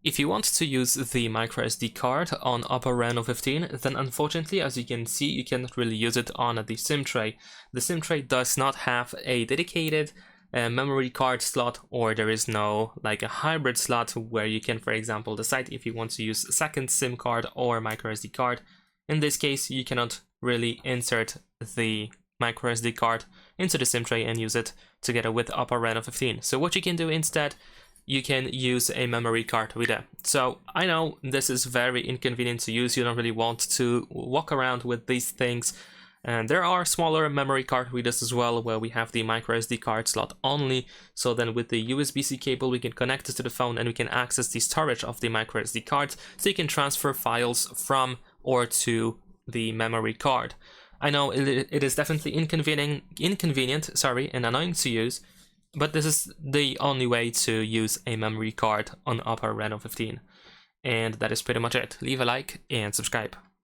If you want to use the microSD card on OPPO Reno 15, then unfortunately, as you can see, you cannot really use it on the SIM tray. The SIM tray does not have a dedicated memory card slot, or there is no like a hybrid slot where you can, for example, decide if you want to use a second SIM card or microSD card. In this case, you cannot really insert the microSD card into the SIM tray and use it together with OPPO Reno 15. So what you can do instead, you can use a memory card reader. So I know this is very inconvenient to use. You don't really want to walk around with these things. And there are smaller memory card readers as well, where we have the microSD card slot only. So then with the USB-C cable, we can connect it to the phone and we can access the storage of the microSD cards. So you can transfer files from or to the memory card. I know it is definitely inconvenient, and annoying to use, but this is the only way to use a memory card on OPPO Reno 15. And that is pretty much it. Leave a like and subscribe.